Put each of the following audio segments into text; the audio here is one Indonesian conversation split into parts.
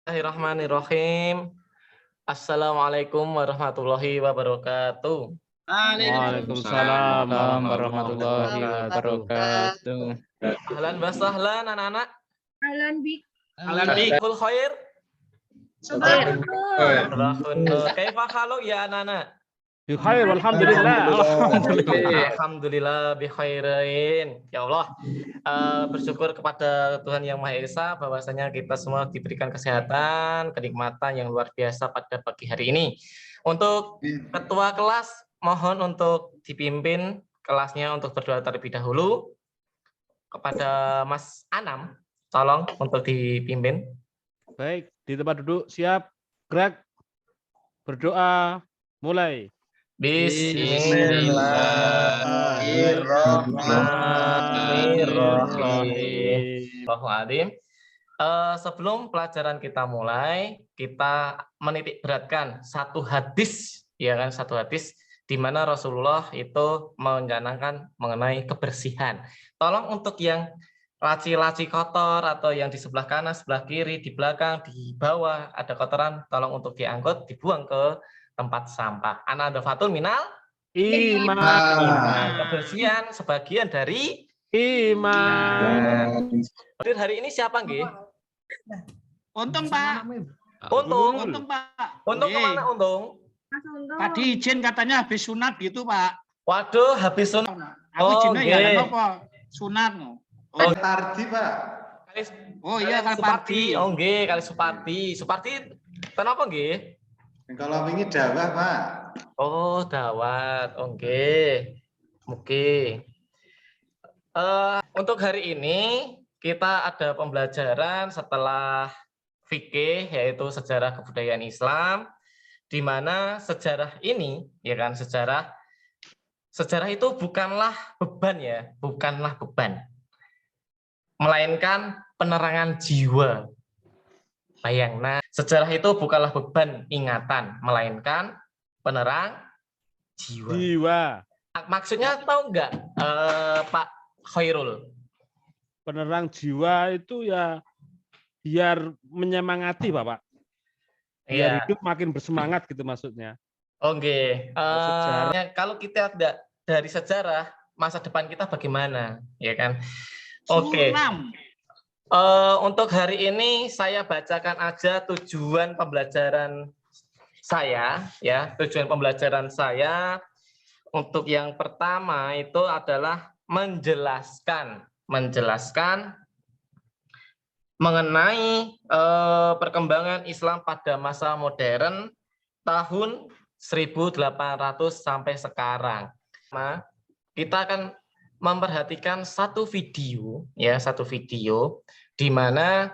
Bismillahirrahmanirrahim. Assalamualaikum warahmatullahi wabarakatuh. Waalaikumsalam warahmatullahi wabarakatuh. Ahlan wa sahlan anak-anak. Ahlan bik. Ahlan bik. Kul khair. Sabahun nur. Sabahun nur. Kaifa haluk ya anak-anak? Bikhair, alhamdulillah. Alhamdulillah bi khairin. Ya Allah, bersyukur kepada Tuhan Yang Maha Esa bahwasanya kita semua diberikan kesehatan, kenikmatan yang luar biasa pada pagi hari ini. Untuk ketua kelas, mohon untuk dipimpin kelasnya untuk berdoa terlebih dahulu. Kepada Mas Anam, tolong untuk dipimpin. Baik, di tempat duduk siap, gerak, berdoa, mulai. Bismillahirrahmanirrahim. Sebelum pelajaran kita mulai, kita menitik beratkan satu hadis, ya kan, satu hadis di mana Rasulullah itu mencanangkan mengenai kebersihan. Tolong untuk yang laci-laci kotor atau yang di sebelah kanan, sebelah kiri, di belakang, di bawah ada kotoran, tolong untuk diangkut, dibuang ke tempat sampah. Ana dofatul minal Iman. Kebersihan sebagian dari Iman. hadir hari ini siapa nggih? Untung Pak. Untung Pak. kemana Untung? Tadi izin katanya habis sunat gitu Pak. Waduh, habis sunat. Aku izinnya ya nggih. apa? Sunat no. Tardi Pak. Oh iya Kali Kali Supardi. Pardi. Oh nggih, kali Supardi. Supardi kenapa nggih? Kalau ini dawah Pak. Oh, dawat. Oke. Oke. Untuk hari ini kita ada pembelajaran setelah fikih, yaitu sejarah kebudayaan Islam, di mana sejarah ini, ya kan, sejarah itu bukanlah beban ya, bukanlah beban, melainkan penerangan jiwa. Bayang, sejarah itu bukanlah beban ingatan, melainkan penerang jiwa. Maksudnya tahu nggak, Pak Khairul? Penerang jiwa itu ya biar menyemangati Bapak. Biar hidup makin bersemangat gitu maksudnya. Oke. Kalau kita tidak dari sejarah, masa depan kita bagaimana, ya kan? Oke. Untuk hari ini saya bacakan aja tujuan pembelajaran saya, ya. Tujuan pembelajaran saya untuk yang pertama itu adalah menjelaskan mengenai perkembangan Islam pada masa modern tahun 1800 sampai sekarang. Nah, kita akan memperhatikan satu video di mana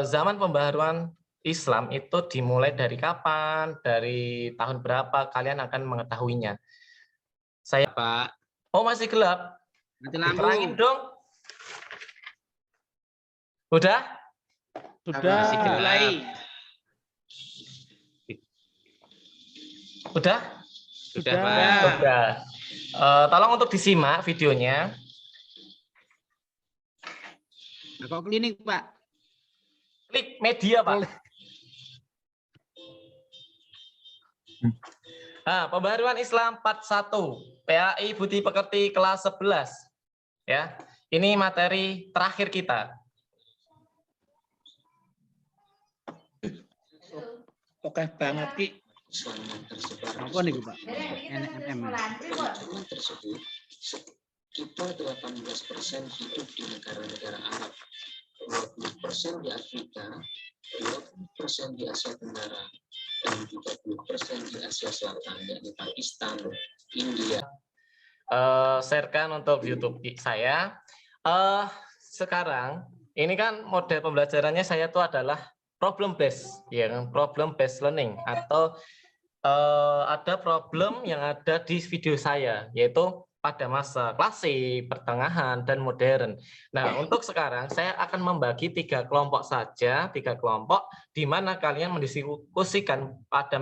zaman pembaharuan Islam itu dimulai dari kapan, dari tahun berapa, kalian akan mengetahuinya. Saya Pak. Oh, masih gelap. Diterangin dong. Udah? Sudah. Mulai. Udah? Sudah. Sudah. Tolong untuk disimak videonya. Kok klinik Pak? Klik media Pak. Nah, pembaharuan Islam part 1 PAI Budi Pekerti kelas 11. Ya, ini materi terakhir kita. Oke banget Ki. Apa nih Pak? NMM. Tersebut kita 18% hidup di negara-negara Arab, 20% di Afrika, 20% di Asia Tenggara, dan 30% di Asia Selatan, yakni Pakistan, India. Sharekan untuk YouTube saya. Sekarang ini kan model pembelajarannya saya tuh adalah problem based, ya kan, problem based learning, atau ada problem yang ada di video saya, yaitu pada masa klasik, pertengahan, dan modern. Nah, untuk sekarang saya akan membagi 3 kelompok saja, 3 kelompok, di mana kalian mendiskusikan pada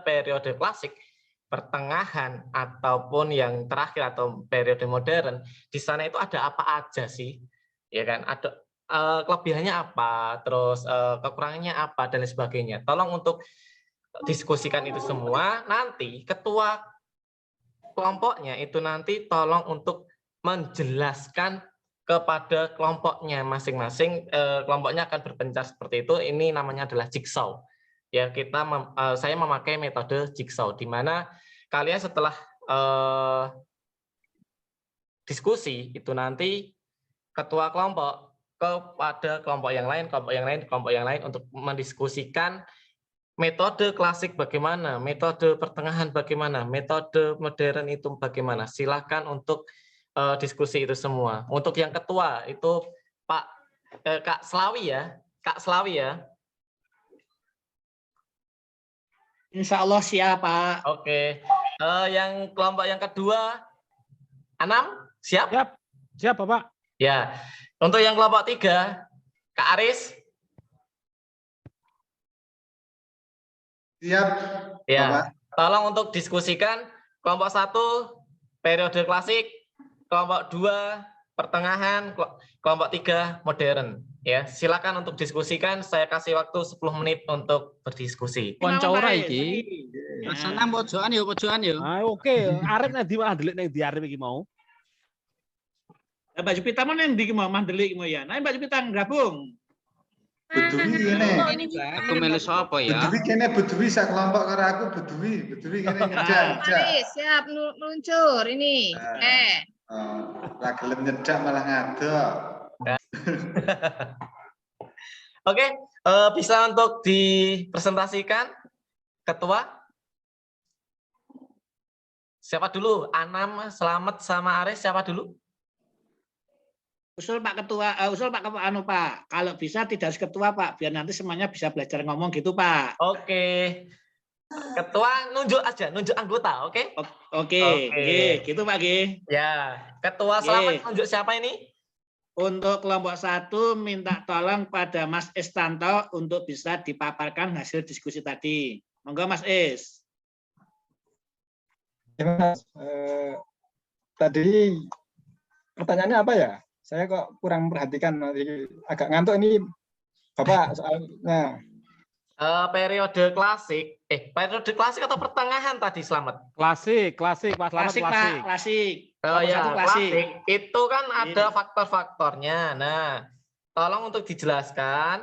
periode klasik, pertengahan, ataupun yang terakhir atau periode modern. Di sana itu ada apa aja sih, ya kan? kelebihannya apa, terus kekurangannya apa dan lain sebagainya. Tolong untuk diskusikan itu semua. Nanti ketua kelompoknya itu nanti tolong untuk menjelaskan kepada kelompoknya masing-masing. Kelompoknya akan berpencar seperti itu. Ini namanya adalah jigsaw. Ya, saya memakai metode jigsaw, di mana kalian setelah diskusi itu nanti ketua kelompok kepada kelompok yang lain, kelompok yang lain untuk mendiskusikan metode klasik bagaimana, metode pertengahan bagaimana, metode modern itu bagaimana. Silakan untuk diskusi itu semua. Untuk yang ketua itu Kak Slawi ya, Kak Slawi ya. Insya Allah siap, Pak. Oke. Yang kelompok yang kedua, Anam, siap? Siap Bapak. Ya. Untuk yang kelompok 3, Kak Aris. Siap. Ya. Bapak. Tolong untuk diskusikan kelompok 1 periode klasik, kelompok 2 pertengahan, kelompok 3 modern. Ya, silakan untuk diskusikan. Saya kasih waktu 10 menit untuk berdiskusi. Konco ora iki. Laksana pojokan ya. Oke, arep nek di Mandelik ning di arep iki mau. Mbak Jupita mana yang di mau Mandelik mau ya? Nah, Mbak Jupita gabung. Beduwi kene. Aku melu sapa ya? Beduwi kene, beduwi sak kelompok karo aku, beduwi kene nyedak. Mari, siap meluncur ini. Ora gelem nyedak malah ngadok. Oke, bisa untuk dipresentasikan ketua? Siapa dulu? Anam, Slamet, sama Aris, siapa dulu? Usul Pak Ketua, usul Pak Anu Pak. Kalau bisa tidak harus ketua Pak, biar nanti semuanya bisa belajar ngomong gitu Pak. Oke. Ketua nunjuk aja, nunjuk anggota, oke? Oke. Gitu Pak G. Ya, ketua Slamet nunjuk siapa ini? Untuk kelompok 1 minta tolong pada Mas Istanto untuk bisa dipaparkan hasil diskusi tadi. Monggo Mas Is. Ya, Mas, tadi pertanyaannya apa ya? Saya kok kurang perhatikan, agak ngantuk ini Bapak soalnya. Periode klasik atau pertengahan tadi, Slamet? Klasik, Pak Slamet, Klasik Pak, klasik. Klasik. Itu kan ada faktor-faktornya. Nah, tolong untuk dijelaskan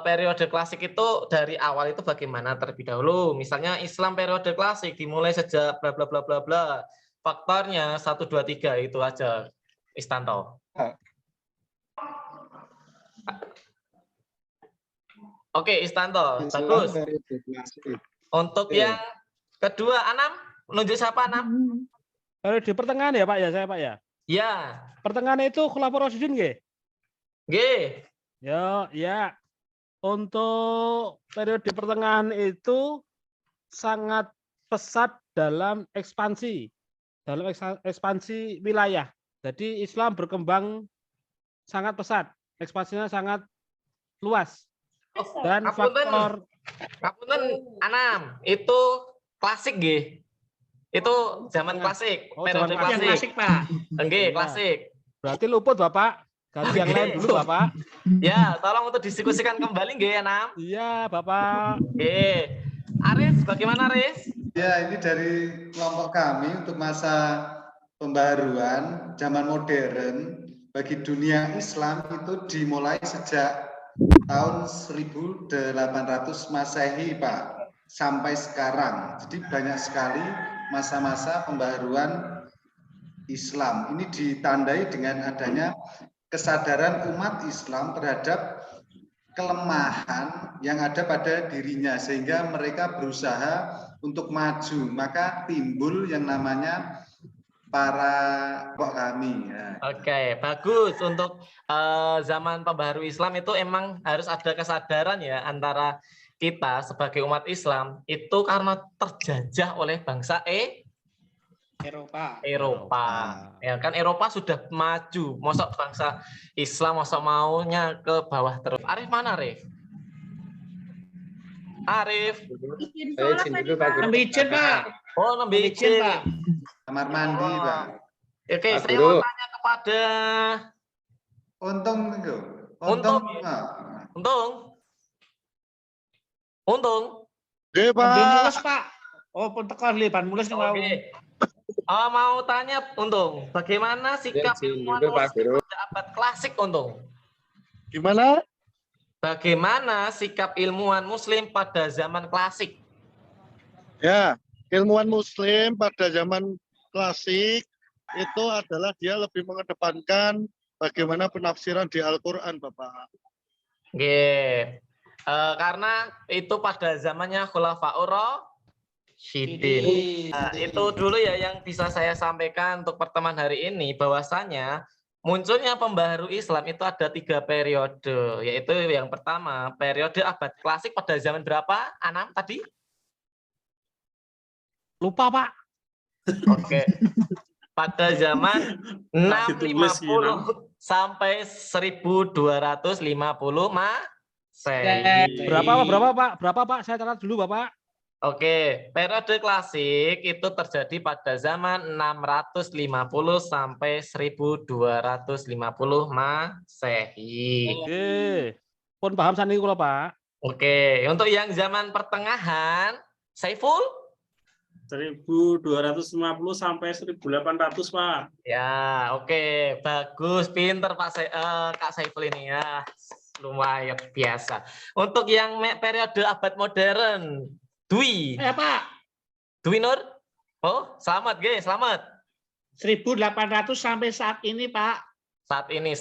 periode klasik itu dari awal itu bagaimana terlebih dahulu. Misalnya Islam periode klasik dimulai sejak bla bla bla bla bla. Faktornya 1 2 3 itu aja, Istanto. Oke, Istanto, bagus. Untuk yang kedua, Anam, menunjuk siapa, Anam? Di pertengahan ya Pak ya, saya Pak ya. Ya. Pertengahan itu Khulafaur Rasyidin nggih? Nggih. Ya. Untuk periode pertengahan itu sangat pesat dalam ekspansi wilayah. Jadi Islam berkembang sangat pesat, ekspansinya sangat luas. Dan faktor Anam, itu klasik nggih. Itu zaman klasik, periode Yang klasik Pak. Nggih, klasik. Berarti luput Bapak. Ganti yang lain dulu Bapak. Ya, tolong untuk diskusikan kembali nggih, Anam. Iya, Bapak. Nggih. Aris, bagaimana Aris? Ya, ini dari kelompok kami untuk masa pembaruan zaman modern bagi dunia Islam itu dimulai sejak tahun 1800 Masehi, Pak, sampai sekarang. Jadi banyak sekali masa-masa pembaruan Islam. Ini ditandai dengan adanya kesadaran umat Islam terhadap kelemahan yang ada pada dirinya, sehingga mereka berusaha untuk maju. Maka timbul yang namanya para kelompok kami. Ya. Oke, bagus. Untuk zaman pembaharu Islam itu emang harus ada kesadaran ya antara kita sebagai umat Islam itu karena terjajah oleh bangsa Eropa. Ya kan Eropa sudah maju, mosok bangsa Islam mosok maunya ke bawah terus. Arif mana, Arif? Arif. Nembe izin, Pak. Oh, nembe izin, Pak. Kamar mandi, Pak. Oke, saya mau tanya kepada Untung Untung. Oke, Pak. Pak. Oh, pun tekan liban mulus nih mau. Oke. Mau tanya Untung, bagaimana sikap ilmuwan Muslim pada abad klasik Untung? Gimana? Bagaimana sikap ilmuwan Muslim pada zaman klasik? Ya, ilmuwan Muslim pada zaman klasik itu adalah dia lebih mengedepankan bagaimana penafsiran di Al-Quran, Bapak. Oke. Karena itu pada zamannya Khulafaur Rasyidin. Itu dulu ya yang bisa saya sampaikan untuk pertemuan hari ini, bahwasanya munculnya pembaharu Islam itu ada 3 periode, yaitu yang pertama periode abad klasik pada zaman berapa? Anam tadi? Lupa, Pak. Oke. Pada zaman 650 sampai 1250 Masehi. Berapa, Pak? Saya catat dulu, Bapak. Oke, periode klasik itu terjadi pada zaman 650 sampai 1250 Masehi. Oke. Pun paham sani kula, Pak. Oke, untuk yang zaman pertengahan, Saiful 1250 sampai 1800, Pak. ya, oke, bagus, pinter Kak Saiful ini ya, lumayan biasa. Untuk yang periode abad modern, Dwi. Pak. Dwi Nur. Oh, selamat, guys, selamat. 1800 sampai saat ini, Pak. Saat ini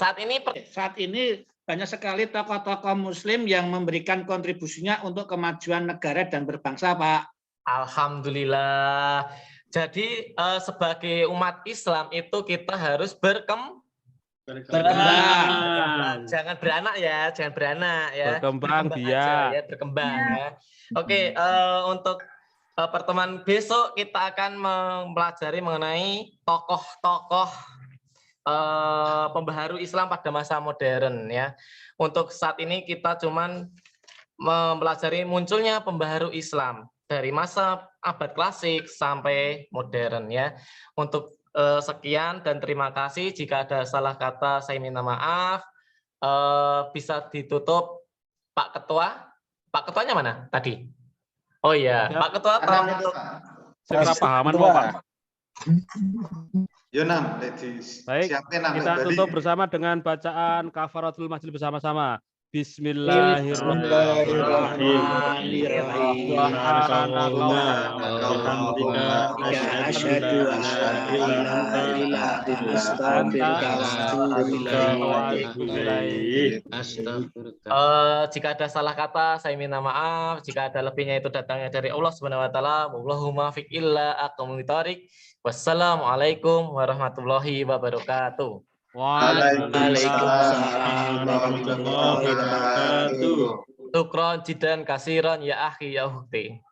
banyak sekali tokoh-tokoh Muslim yang memberikan kontribusinya untuk kemajuan negara dan berbangsa, Pak. Alhamdulillah. Jadi sebagai umat Islam itu kita harus berkembang. Jangan beranak ya. Berkembang biak. Ya, berkembang ya. Oke, untuk pertemuan besok kita akan mempelajari mengenai tokoh-tokoh pembaharu Islam pada masa modern ya. Untuk saat ini kita cuman mempelajari munculnya pembaharu Islam dari masa abad klasik sampai modern ya. Untuk sekian dan terima kasih. Jika ada salah kata saya minta maaf. Bisa ditutup Pak Ketua. Pak Ketuanya mana tadi? Oh iya, ya. Pak Ketua tolong untuk saya pahaman Pak. Yonam, ladies. Baik, kita tutup bersama dengan bacaan kafaratul majlis bersama-sama. Bismillahirrahmanirrahim. Jika ada salah kata saya minta maaf. Jika ada lebihnya itu datangnya dari Allah Subhanahu wa taala. Wallahumma fiq illa aqwamit thoriq. Wassalamualaikum warahmatullahi wabarakatuh. Waalaikumsalam warahmatullahi wabarakatuh. Syukron jidan kasiron ya akhi ya ukhti.